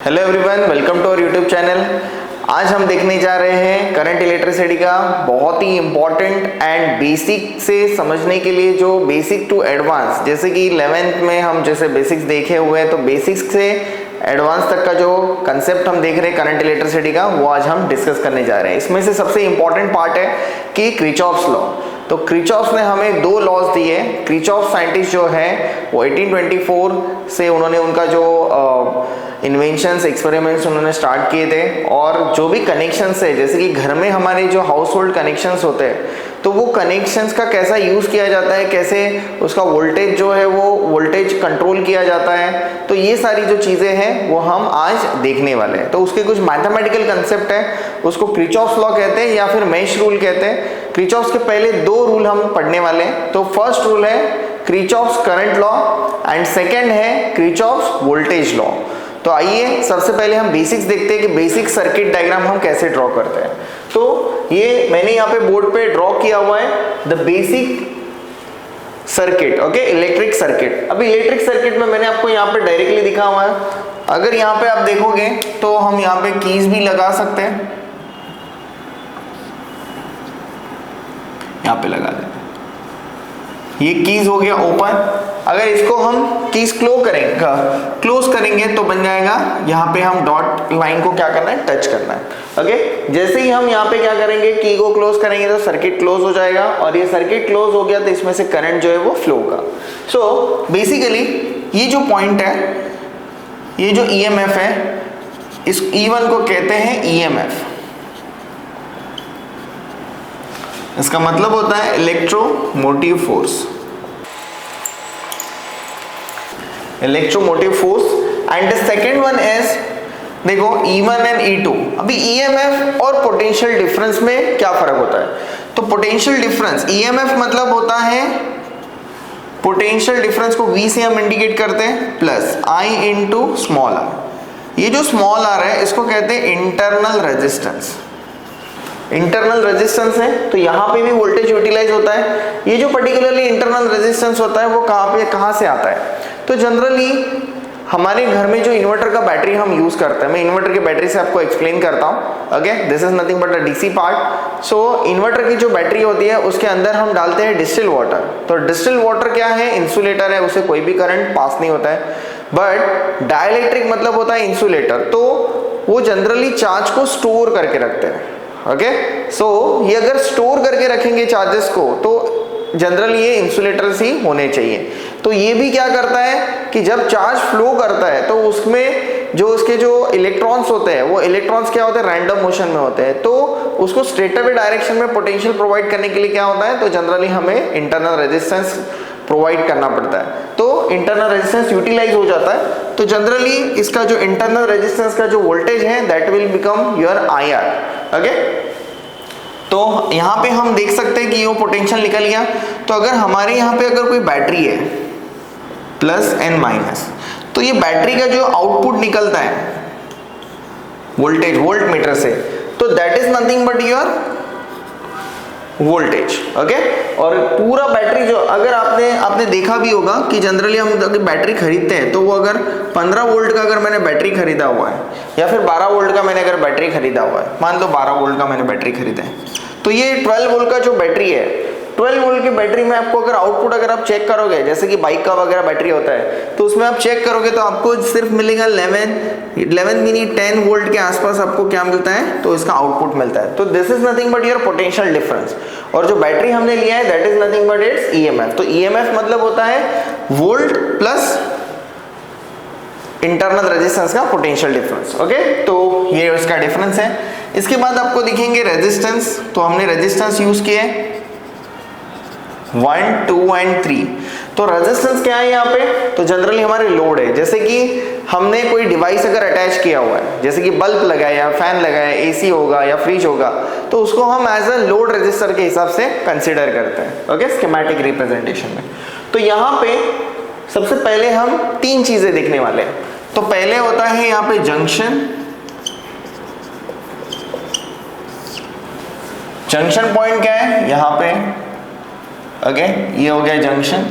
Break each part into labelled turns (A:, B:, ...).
A: Hello everyone, welcome to our YouTube channel. आज हम देखने जा रहे हैं करंट इलेक्ट्रिसिटी का बहुत ही इम्पॉर्टेंट एंड बेसिक से समझने के लिए जो बेसिक टू एडवांस, जैसे कि 11th में हम जैसे बेसिक्स देखे हुए हैं, तो बेसिक्स से एडवांस तक का जो कंसेप्ट हम देख रहे हैं करंट इलेक्ट्रिसिटी का, वो आज हम डिस्कस करने जा रहे हैं। इसमें से सबसे इम्पॉर्टेंट पार्ट है कि क्रिचॉफ्स लॉ। तो क्रिचॉफ्स ने हमें दो लॉज दिए। क्रिचॉफ साइंटिस्ट जो है वो 1824 से उन्होंने उनका जो इन्वेंशंस, एक्सपेरिमेंट्स उन्होंने स्टार्ट किए थे, और जो भी कनेक्शंस है, जैसे कि घर में हमारे जो हाउस होल्ड कनेक्शंस होते हैं, तो वो कनेक्शंस का कैसा यूज़ किया जाता है, कैसे उसका वोल्टेज जो है वो वोल्टेज कंट्रोल किया जाता है, तो ये सारी जो चीज़ें हैं वो हम आज देखने वाले हैं। तो उसके कुछ मैथमेटिकल कंसेप्ट है, उसको क्रिचॉफ्स लॉ कहते हैं या फिर मेश रूल कहते हैं। क्रिचॉफ्स के पहले दो रूल हम पढ़ने वाले हैं। तो फर्स्ट रूल है Kirchhoff's current law and second है क्रिचॉफ्स वोल्टेज लॉ। तो आइए सबसे पहले हम बेसिक्स देखते हैं कि बेसिक सर्किट डायग्राम हम कैसे ड्रॉ करते हैं। तो ये मैंने यहाँ पे बोर्ड पे ड्रॉ किया हुआ है the basic circuit, okay, electric circuit. अभी इलेक्ट्रिक सर्किट में मैंने आपको यहाँ पे डायरेक्टली दिखा हुआ है। अगर यहाँ पे आप देखोगे तो हम यहाँ पे कीज भी लगा सकते हैं, यहाँ पे लगा देते हैं। ये कीज हो गया ओपन। अगर इसको हम कीज क्लोज करेंगे तो बन जाएगा, यहाँ पे हम डॉट लाइन को क्या करना है, टच करना है, ओके। जैसे ही हम यहाँ पे क्या करेंगे, की को क्लोज करेंगे तो सर्किट क्लोज हो जाएगा, और ये सर्किट क्लोज हो गया तो इसमें से करंट जो है वो फ्लो होगा। सो बेसिकली ये जो पॉइंट है, ये जो ईएमएफ है, इस E1 को कहते हैं ईएमएफ। इसका मतलब होता है electromotive force, electromotive force. And the second one is, देखो E1 एंड E2। अभी EMF और पोटेंशियल डिफरेंस में क्या फर्क होता है? तो पोटेंशियल डिफरेंस, EMF मतलब होता है, पोटेंशियल डिफरेंस को V से हम इंडिकेट करते हैं, plus I into small r। ये जो स्मॉल r है इसको कहते हैं इंटरनल रेजिस्टेंस। इंटरनल रेजिस्टेंस है तो यहाँ पे भी वोल्टेज यूटिलाइज होता है। ये जो पर्टिकुलरली इंटरनल रेजिस्टेंस होता है वो कहाँ से आता है? तो जनरली हमारे घर में जो इन्वर्टर का बैटरी हम यूज करते हैं, मैं इन्वर्टर की बैटरी से आपको एक्सप्लेन करता हूँ, okay. This is nothing but a DC part. So inverter की जो बैटरी होती है उसके अंदर हम डालते हैं डिस्टिल वाटर। तो डिस्टिल वाटर क्या है? इंसुलेटर है, उससे कोई भी करंट पास नहीं होता है। बट डाइलेक्ट्रिक मतलब होता है इंसुलेटर, तो वो जनरली चार्ज को स्टोर करके रखते हैं, ओके। सो ये अगर स्टोर करके रखेंगे चार्जेस को, तो जनरली ये इंसुलेटर्स ही होने चाहिए। तो ये भी क्या करता है कि जब चार्ज फ्लो करता है तो उसमें जो उसके जो इलेक्ट्रॉन्स होते हैं, वो इलेक्ट्रॉन्स क्या होते हैं, रैंडम मोशन में होते हैं। तो उसको स्ट्रेट अवे डायरेक्शन में पोटेंशियल प्रोवाइड करने के लिए क्या होता है, तो जनरली हमें इंटरनल रेजिस्टेंस प्रोवाइड करना पड़ता है। तो इंटरनल रेजिस्टेंस यूटिलाइज हो जाता है। तो जनरली इसका जो इंटरनल रेजिस्टेंस का जो वोल्टेज है that will become your IR, okay. तो यहाँ पे हम देख सकते हैं कि वो पोटेंशियल निकल गया। तो अगर हमारे यहाँ पे अगर कोई बैटरी है प्लस एंड माइनस, तो ये बैटरी का जो आउटपुट निकलता है वोल्टेज वोल्ट मीटर से, तो that is nothing but your voltage, okay. और पूरा बैटरी जो, अगर आपने देखा भी होगा कि जनरली हम अगर बैटरी खरीदते हैं तो वो अगर 15 वोल्ट का अगर मैंने बैटरी खरीदा हुआ है, या फिर 12 वोल्ट का मैंने अगर बैटरी खरीदा हुआ है, मान लो 12 वोल्ट का मैंने बैटरी खरीदा है, तो ये 12 वोल्ट का जो बैटरी है, 12 वोल्ट की बैटरी में आपको अगर आउटपुट अगर आप चेक करोगे, जैसे कि बाइक का वगैरह बैटरी होता है, तो उसमें आप चेक करोगे तो आपको सिर्फ मिलेगा 11 मिनी 10 वोल्ट के आसपास आपको क्या मिलता है, तो इसका आउटपुट मिलता है। तो this is nothing but your potential difference. और जो बैटरी हमने लिया है that is nothing but it's EMF। तो EMF मतलब होता है वोल्ट प्लस इंटरनल रेजिस्टेंस का पोटेंशियल डिफरेंस, ओके। तो ये इसका डिफरेंस है। इसके बाद आपको दिखेंगे रेजिस्टेंस। तो हमने रेजिस्टेंस यूज किए 1, 2 एंड 3। तो रेजिस्टेंस क्या है यहाँ पे? तो जनरली हमारे लोड है, जैसे कि हमने कोई डिवाइस अगर अटैच किया हुआ है, जैसे कि बल्ब लगाया, फैन लगाया, AC होगा या फ्रिज होगा, तो उसको हम एज अ लोड रेजिस्टर के हिसाब से कंसिडर करते हैं, ओके, स्कीमेटिक रिप्रेजेंटेशन में। तो यहाँ पे सबसे पहले हम 3 चीजें देखने वाले हैं। तो पहले होता है यहाँ पे जंक्शन, जंक्शन पॉइंट क्या है यहाँ पे, ओके, ये हो गया जंक्शन,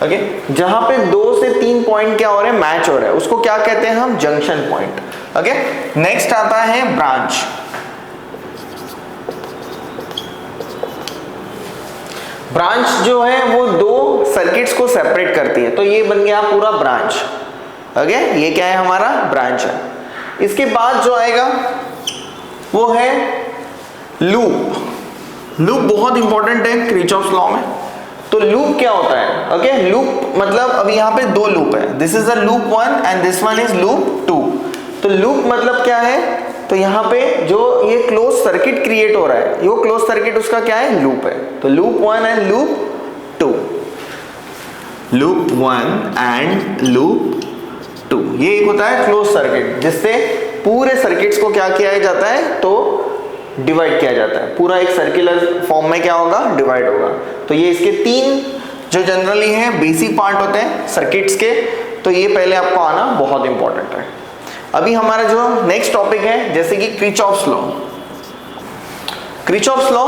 A: ओके, जहां पे 2 से 3 पॉइंट क्या हो रहे हैं, मैच हो रहे हैं, उसको क्या कहते हैं हम, जंक्शन पॉइंट। ओके, नेक्स्ट आता है ब्रांच। ब्रांच जो है वो 2 सर्किट्स को सेपरेट करती है, तो ये बन गया पूरा ब्रांच। ओके, ये क्या है, हमारा ब्रांच है। इसके बाद जो आएगा वो है लूप। लूप बहुत इंपॉर्टेंट है किरचॉफ्स लॉ में। तो लूप क्या होता है, ओके, लूप मतलब अभी यहाँ पे 2 लूप है, this is a loop 1 and this one is loop 2। तो लूप मतलब क्या है, तो यहाँ पे जो ये क्लोज सर्किट क्रिएट हो रहा है, ये क्लोज सर्किट उसका क्या है, लूप है। तो loop 1 and loop 2, loop 1 and loop 2, ये एक होता है क्लोज सर्किट, जिससे पूरे सर्किट्स को क्या किया जाता है, तो डिवाइड किया जाता है। पूरा एक सर्कुलर फॉर्म में क्या होगा, डिवाइड होगा। तो ये इसके 3 जो जनरली है बेसिक पार्ट होते हैं सर्किट्स के, तो ये पहले आपको आना बहुत इंपॉर्टेंट है। अभी हमारा जो नेक्स्ट टॉपिक है, जैसे कि Kirchhoff's law. Kirchhoff's law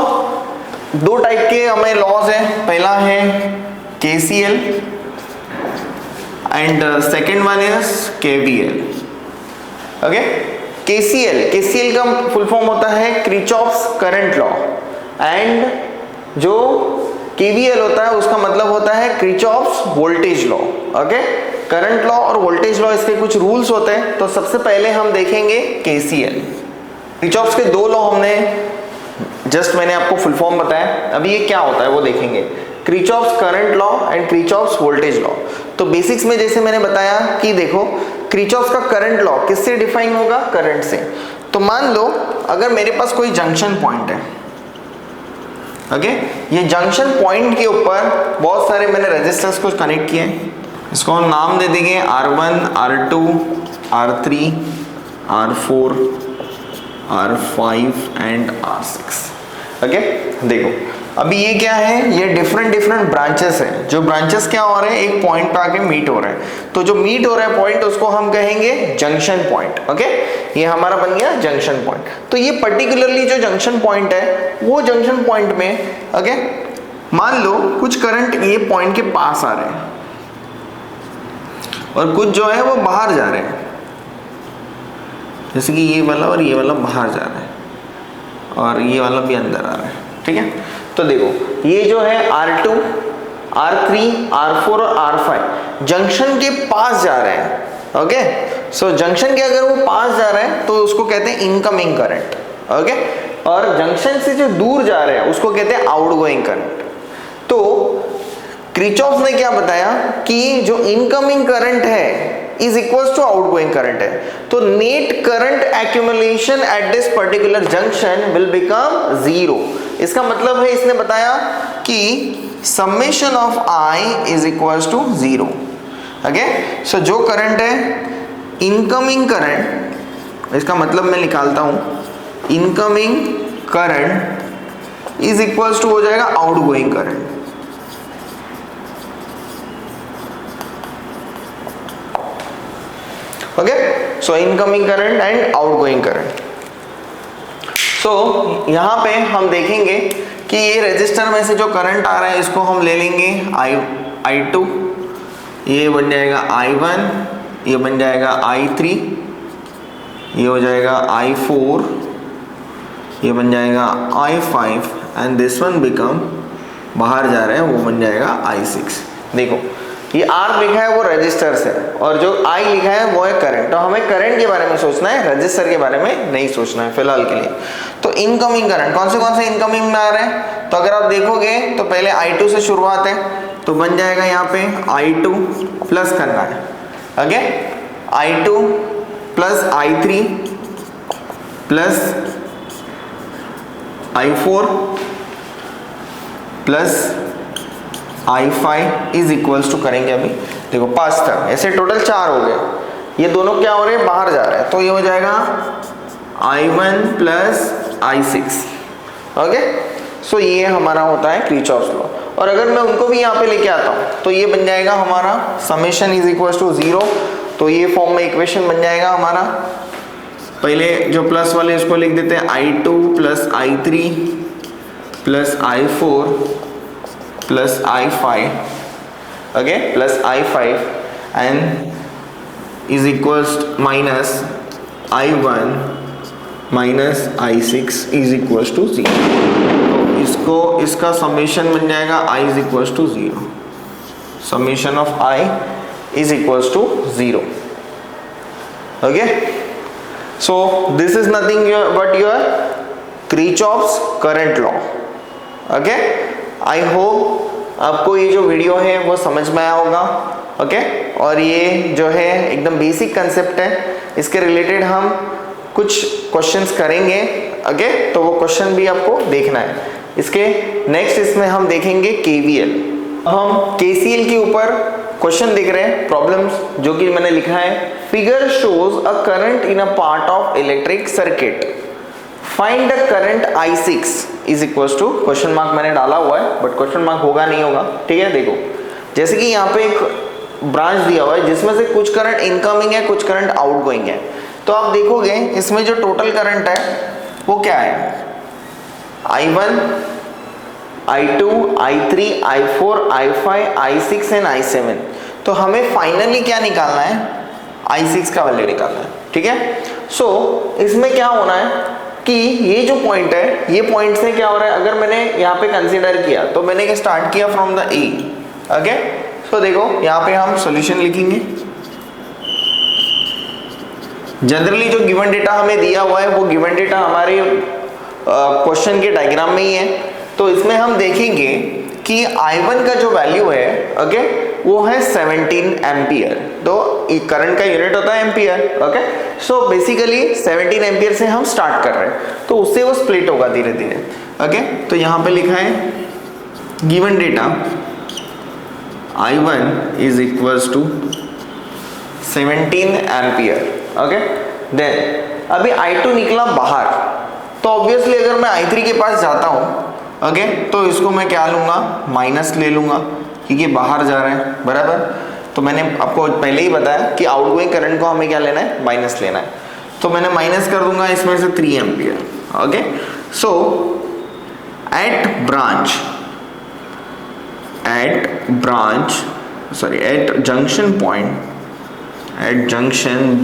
A: 2 type के हमें लॉज है, पहला है KCL and second one is KVL। Okay, KCL का फुल फॉर्म होता है किरचॉफ्स करंट लॉ, एंड जो KVL होता है उसका मतलब होता है Kirchhoff's voltage law. Okay, current law और वोल्टेज लॉ, इसके कुछ रूल्स होते हैं। तो सबसे पहले हम देखेंगे KCL। किरचॉफ्स के 2 लॉ हमने जस्ट मैंने आपको फुल फॉर्म बताया, अभी ये क्या होता है वो देखेंगे, Kirchhoff's current law and Kirchhoff's voltage law. तो बेसिक्स में जैसे मैंने बताया कि देखो किरचॉफ्स का करंट लॉ किससे डिफाइन होगा, करंट से। तो मान लो अगर मेरे पास कोई जंक्शन पॉइंट है, ओके, ये जंक्शन पॉइंट के ऊपर बहुत सारे मैंने रेजिस्टर्स को कनेक्ट किए हैं, इसको हम नाम दे देंगे R1, R2, R3, R4, R5 and R6। Okay, देखो अभी ये क्या है, ये डिफरेंट ब्रांचेस हैं। जो ब्रांचेस क्या हो रहे हैं, एक पॉइंट पे आके मीट हो रहे हैं, तो जो मीट हो रहा है पॉइंट उसको हम कहेंगे जंक्शन पॉइंट। ओके, ये हमारा बन गया जंक्शन पॉइंट। तो ये पर्टिकुलरली जो जंक्शन पॉइंट है, वो जंक्शन पॉइंट में ओके, मान लो कुछ करंट ये पॉइंट के पास आ रहे हैं और कुछ जो है वो बाहर जा रहे हैं, जैसे कि ये वाला और ये वाला बाहर जा रहा है और ये वाला भी अंदर आ रहा है। ठीक है, तो देखो ये जो है R2, R3, R4 और R5 जंक्शन के पास जा रहे हैं। ओके, सो जंक्शन के अगर वो पास जा रहे हैं तो उसको कहते हैं इनकमिंग करंट। ओके, और जंक्शन से जो दूर जा रहे हैं उसको कहते हैं आउटगोइंग करंट। तो किरचॉफ ने क्या बताया कि जो इनकमिंग करंट है is equal to outgoing current है, तो net current accumulation at this particular junction will become 0। इसका मतलब है इसने बताया कि summation of I is equal to 0। Okay, so जो करंट है इनकमिंग करंट, इसका मतलब मैं निकालता हूं, incoming current is equal to हो जाएगा outgoing current. Okay, so incoming current and outgoing current. So यहाँ पे हम देखेंगे कि ये रेजिस्टर में से जो करंट आ रहा है इसको हम ले लेंगे I2, ये बन जाएगा I1, ये बन जाएगा I3, ये हो जाएगा I4, ये बन जाएगा I5 and this one become, बाहर जा रहा है वो बन जाएगा I6। देखो ये R लिखा है वो रेजिस्टर्स है और जो I लिखा है वो है करंट। तो हमें करंट के बारे में सोचना है, रजिस्टर के बारे में नहीं सोचना है फिलहाल के लिए। तो इनकमिंग करंट कौन से इनकमिंग में आ रहे हैं, तो अगर आप देखोगे तो पहले I2 से शुरुआत है, तो बन जाएगा यहाँ पे I2 प्लस करना है। Okay, I2 plus I3 plus I4 plus I5 is equals to करेंगे, अभी देखो 5 था, ऐसे टोटल 4 हो गए। ये दोनों क्या हो रहे हैं, बाहर जा रहे हैं, तो ये हो जाएगा I1 प्लस I6। ओके, सो ये हमारा होता है किरचॉफ्स लॉ। और अगर मैं उनको भी यहाँ पे लेके आता हूँ तो ये बन जाएगा हमारा समेशन इज इक्वल्स टू 0। तो ये फॉर्म में इक्वेशन बन जाएगा हमारा, पहले जो प्लस वाले इसको लिख देते हैं I2 plus I3 plus I4 plus I5 okay, plus I5 and is equals minus I1 minus I6 is equals to 0। तो इसको इसका समेशन बन जाएगा I is equals to 0, summation of I is equals to 0। Okay, so this is nothing but your Kirchhoff's current law. Okay, I hope आपको ये जो video है वो समझ में आया होगा। ओके, और ये जो है एकदम बेसिक कंसेप्ट है, इसके रिलेटेड हम कुछ क्वेश्चंस करेंगे। ओके, तो वो क्वेश्चन भी आपको देखना है। इसके नेक्स्ट इसमें हम देखेंगे KVL। अब हम KCL के ऊपर क्वेश्चन देख रहे हैं, प्रॉब्लम्स जो कि मैंने लिखा है। Figure shows a current in a part of electric circuit, find the current I6 is equals to, question mark मैंने डाला हुआ है बट क्वेश्चन मार्क होगा नहीं होगा, ठीक है। देखो जैसे कि यहाँ पे एक ब्रांच दिया हुआ है जिसमें से कुछ करंट इनकमिंग है, कुछ करंट आउटगोइंग है। तो आप देखोगे इसमें जो टोटल करंट है वो क्या है, I1, I2, I3, I4, I5, I6 and I7। तो हमें फाइनली क्या निकालना है, I6 का वैल्यू निकालना है, ठीक है। सो इसमें क्या होना है कि ये जो पॉइंट है, ये पॉइंट से क्या हो रहा है, अगर मैंने यहाँ पे कंसीडर किया तो मैंने स्टार्ट किया फ्रॉम द A। ओके, सो देखो यहाँ पे हम सॉल्यूशन लिखेंगे। जनरली जो गिवन डेटा हमें दिया हुआ है वो गिवन डेटा हमारे क्वेश्चन के डायग्राम में ही है। तो इसमें हम देखेंगे कि I1 का जो वैल्यू है, ओके, वो है 17 एम्पियर। तो करंट का यूनिट होता है ampere. Okay, so basically 17 ampere से हम स्टार्ट कर रहे हैं, तो उससे वो स्प्लिट होगा धीरे धीरे। ओके, तो यहाँ पे लिखा है given data I1 is equals to 17 ampere. Okay, then अभी I2 निकला बाहर, तो ऑब्वियसली अगर मैं I3 के पास जाता हूँ, ओके, तो इसको मैं क्या लूंगा, माइनस ले लूंगा, क्योंकि बाहर जा रहे हैं, बराबर। तो मैंने आपको पहले ही बताया कि आउटगोइंग करंट को हमें क्या लेना है, माइनस लेना है। तो मैंने माइनस कर दूंगा इसमें से 3 ampere. Okay, so at junction point, at junction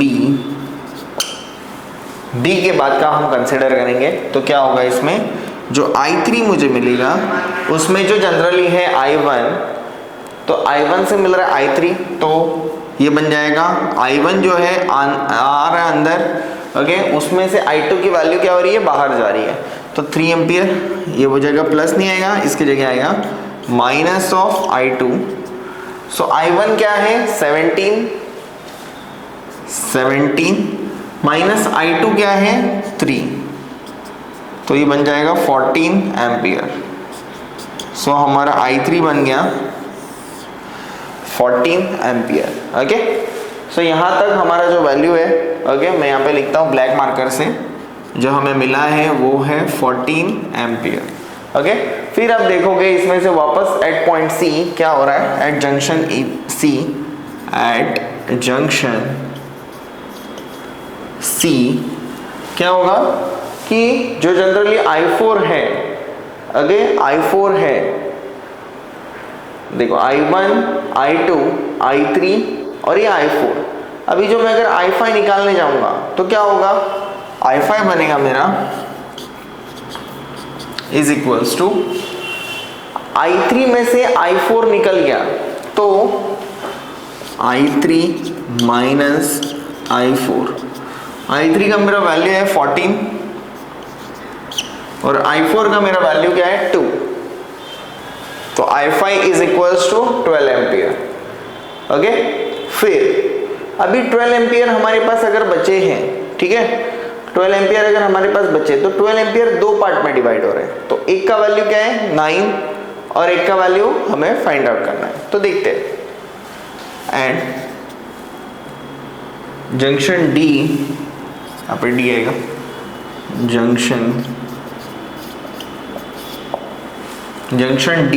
A: B के बाद का हम कंसिडर करेंगे। तो क्या होगा, इसमें जो I3 मुझे मिलेगा उसमें जो जनरली है I1, तो I1 से मिल रहा है I3, तो ये बन जाएगा I1 जो है आ रहा है अंदर, ओके, उसमें से I2 की वैल्यू क्या हो रही है, बाहर जा रही है। तो 3 एम्पियर, ये हो जाएगा, प्लस नहीं आएगा, इसकी जगह आएगा minus of I2। So I1 क्या है, 17 माइनस I2 क्या है, 3, तो ये बन जाएगा 14 एम्पियर। सो हमारा I3 बन गया 14 एम्पियर। ओके, सो यहाँ तक हमारा जो वैल्यू है, ओके, मैं यहाँ पे लिखता हूँ ब्लैक मार्कर से, जो हमें मिला है वो है 14 एम्पियर। ओके, फिर आप देखोगे इसमें से वापस एट पॉइंट C क्या हो रहा है, एट जंक्शन C क्या होगा कि जो जनरली I4 है, अगे I4 है, देखो I1, I2, I3 और ये I4। अभी जो मैं अगर I5 निकालने जाऊंगा तो क्या होगा, I5 बनेगा मेरा इज इक्वल्स टू I3 में से I4 निकल गया, तो I3 माइनस I4। I3 का मेरा वैल्यू है 14 और I4 का मेरा वैल्यू क्या है, 2। तो I5 इज इक्वल्स टू 12 एम्पियर। ओके, फिर अभी 12 एम्पियर हमारे पास अगर बचे हैं, ठीक है, 12 एम्पियर अगर हमारे पास बचे, तो 12 एम्पियर 2 पार्ट में डिवाइड हो रहे हैं। तो एक का वैल्यू क्या है, 9, और एक का वैल्यू हमें फाइंड आउट करना है। तो देखते हैं, एंड जंक्शन D, यहाँ पे D आएगा, जंक्शन D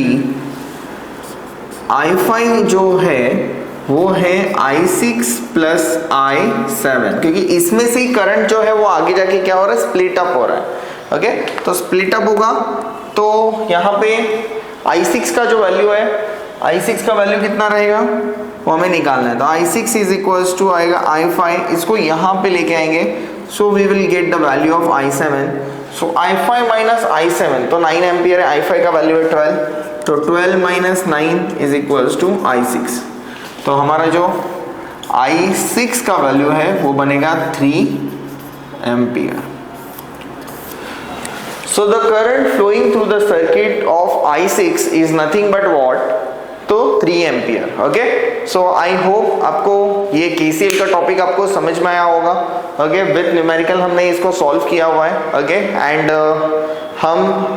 A: I5 जो है वो है I6 प्लस I7, क्योंकि इसमें से ही करंट जो है वो आगे जाके क्या हो रहा है, स्प्लिट अप हो रहा है। ओके, तो स्प्लिट अप होगा, तो यहाँ पे I6 का जो वैल्यू है I6 का वैल्यू कितना रहेगा वो हमें निकालना है। तो I6 इज इक्वल्स टू आएगा I5, इसको यहाँ पे लेके आएंगे, so we will get the value of I7। So I5 minus I7, तो 9 एम्पियर है, I5 का वैल्यू है 12, तो 12 minus 9 is equals to I6। तो हमारा जो I6 का वैल्यू है वो बनेगा 3 ampere. So the current flowing through the circuit of I6 is nothing but what? तो 3 एम्पियर। ओके, सो आई होप आपको ये KCL का टॉपिक आपको समझ में आया होगा। ओके, विद न्यूमेरिकल हमने इसको सॉल्व किया हुआ है। ओके, एंड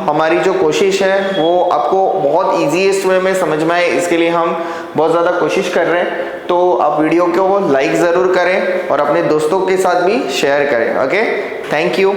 A: हमारी जो कोशिश है वो आपको बहुत ईजीएस्ट वे में समझ में आए, इसके लिए हम बहुत ज़्यादा कोशिश कर रहे हैं। तो आप वीडियो को लाइक ज़रूर करें और अपने दोस्तों के साथ भी शेयर करें। Okay, thank you.